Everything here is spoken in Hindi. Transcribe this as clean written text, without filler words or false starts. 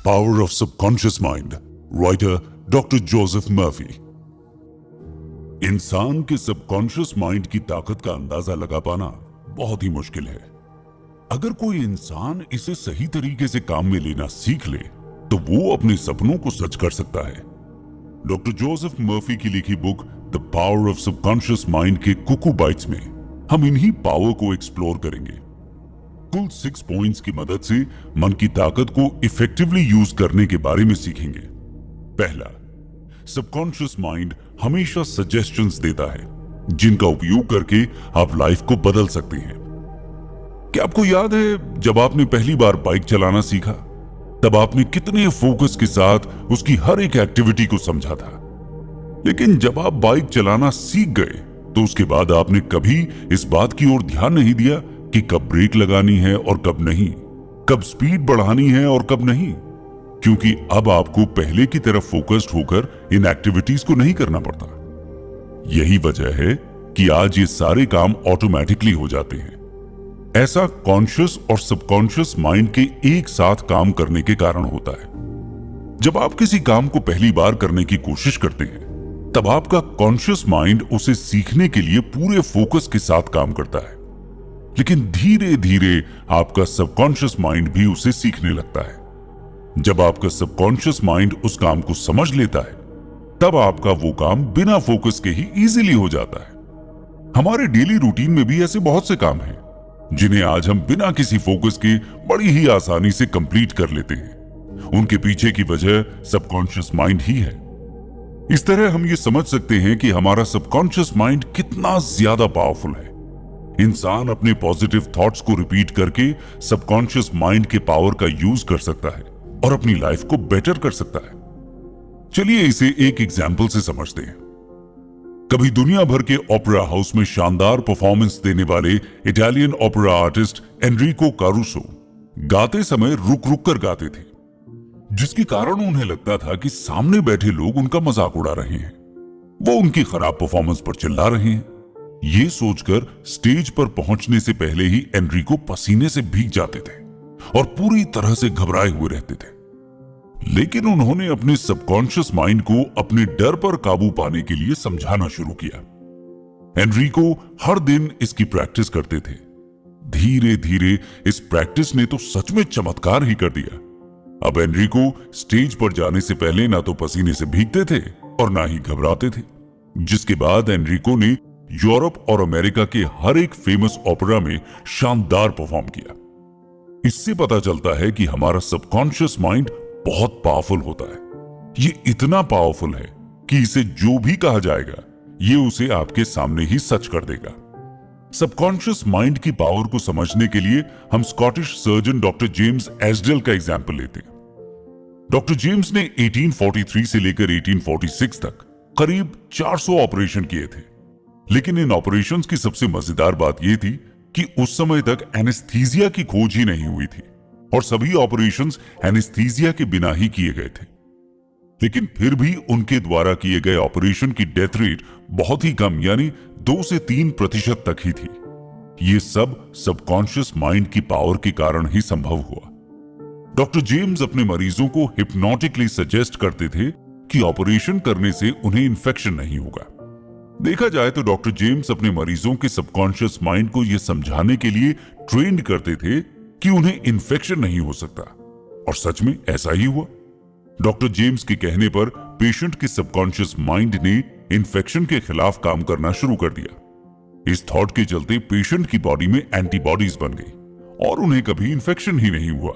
Power of Subconscious Mind, writer Dr. Joseph Murphy। इंसान के सबकॉन्शियस माइंड की ताकत का अंदाजा लगा पाना बहुत ही मुश्किल है। अगर कोई इंसान इसे सही तरीके से काम में लेना सीख ले तो वो अपने सपनों को सच कर सकता है। डॉक्टर जोसेफ मर्फी की लिखी book the power of subconscious mind के कुकू बाइट्स में हम इन्हीं पावर को एक्सप्लोर करेंगे। कुल 6 पॉइंट्स की मदद से मन की ताकत को इफेक्टिवली यूज करने के बारे में सीखेंगे। पहला, सबकॉन्शियस माइंड हमेशा सजेशंस देता है जिनका उपयोग करके आप लाइफ को बदल सकते हैं। क्या आपको याद है जब आपने पहली बार बाइक चलाना सीखा तब आपने कितने फोकस के साथ उसकी हर एक एक्टिविटी को समझा था, लेकिन जब आप बाइक चलाना सीख गए तो उसके बाद आपने कभी इस बात की ओर ध्यान नहीं दिया कि कब ब्रेक लगानी है और कब नहीं, कब स्पीड बढ़ानी है और कब नहीं, क्योंकि अब आपको पहले की तरफ फोकस्ड होकर इन एक्टिविटीज को नहीं करना पड़ता। यही वजह है कि आज ये सारे काम ऑटोमेटिकली हो जाते हैं। ऐसा कॉन्शियस और सबकॉन्शियस माइंड के एक साथ काम करने के कारण होता है। जब आप किसी काम को पहली बार करने की कोशिश करते हैं तब आपका कॉन्शियस माइंड उसे सीखने के लिए पूरे फोकस के साथ काम करता है, लेकिन धीरे धीरे आपका सबकॉन्शियस माइंड भी उसे सीखने लगता है। जब आपका सबकॉन्शियस माइंड उस काम को समझ लेता है तब आपका वो काम बिना फोकस के ही इजीली हो जाता है। हमारे डेली रूटीन में भी ऐसे बहुत से काम हैं जिन्हें आज हम बिना किसी फोकस के बड़ी ही आसानी से कंप्लीट कर लेते हैं। उनके पीछे की वजह सबकॉन्शियस माइंड ही है। इस तरह हम ये समझ सकते हैं कि हमारा सबकॉन्शियस माइंड कितना ज्यादा पावरफुल है। इंसान अपने पॉजिटिव थॉट्स को रिपीट करके सबकॉन्शियस माइंड के पावर का यूज कर सकता है और अपनी लाइफ को बेटर कर सकता है। चलिए इसे एक एग्जाम्पल से समझते हैं। कभी दुनिया भर के ओपेरा हाउस में शानदार परफॉर्मेंस देने वाले इटालियन ओपेरा आर्टिस्ट एनरिको कारुसो गाते समय रुक रुक कर गाते थे, जिसके कारण उन्हें लगता था कि सामने बैठे लोग उनका मजाक उड़ा रहे हैं, वो उनकी खराब परफॉर्मेंस पर चिल्ला रहे हैं। ये सोचकर स्टेज पर पहुंचने से पहले ही एनरिको पसीने से भीग जाते थे और पूरी तरह से घबराए हुए रहते थे। लेकिन उन्होंने अपने सबकॉन्शियस माइंड को अपने डर पर काबू पाने के लिए समझाना शुरू किया। एनरिको हर दिन इसकी प्रैक्टिस करते थे। धीरे धीरे इस प्रैक्टिस ने तो सच में चमत्कार ही कर दिया। अब एनरिको स्टेज पर जाने से पहले ना तो पसीने से भीगते थे और ना ही घबराते थे, जिसके बाद एनरिको ने यूरोप और अमेरिका के हर एक फेमस ओपेरा में शानदार परफॉर्म किया। इससे पता चलता है कि हमारा सबकॉन्शियस माइंड बहुत पावरफुल होता है। ये इतना पावरफुल है कि इसे जो भी कहा जाएगा ये उसे आपके सामने ही सच कर देगा। सबकॉन्शियस माइंड की पावर को समझने के लिए हम स्कॉटिश सर्जन डॉक्टर जेम्स एस्डेल का एग्जाम्पल लेते हैं। डॉक्टर जेम्स ने 1843 से लेकर 1846 तक करीब 400 ऑपरेशन किए थे, लेकिन इन ऑपरेशंस की सबसे मजेदार बात यह थी कि उस समय तक एनेस्थीसिया की खोज ही नहीं हुई थी और सभी ऑपरेशंस एनेस्थीसिया के बिना ही किए गए थे। लेकिन फिर भी उनके द्वारा किए गए ऑपरेशन की डेथ रेट बहुत ही कम यानी 2 से 3% तक ही थी। यह सब सबकॉन्शियस माइंड की पावर के कारण ही संभव हुआ। डॉक्टर जेम्स अपने मरीजों को हिप्नोटिकली सजेस्ट करते थे कि ऑपरेशन करने से उन्हें इंफेक्शन नहीं होगा। देखा जाए तो डॉक्टर जेम्स अपने मरीजों के सबकॉन्शियस माइंड को यह समझाने के लिए ट्रेंड करते थे कि उन्हें इंफेक्शन नहीं हो सकता, और सच में ऐसा ही हुआ। डॉक्टर जेम्स के कहने पर पेशेंट के सबकॉन्शियस माइंड ने इंफेक्शन के खिलाफ काम करना शुरू कर दिया। इस थॉट के चलते पेशेंट की बॉडी में एंटीबॉडीज बन गई और उन्हें कभी इंफेक्शन ही नहीं हुआ।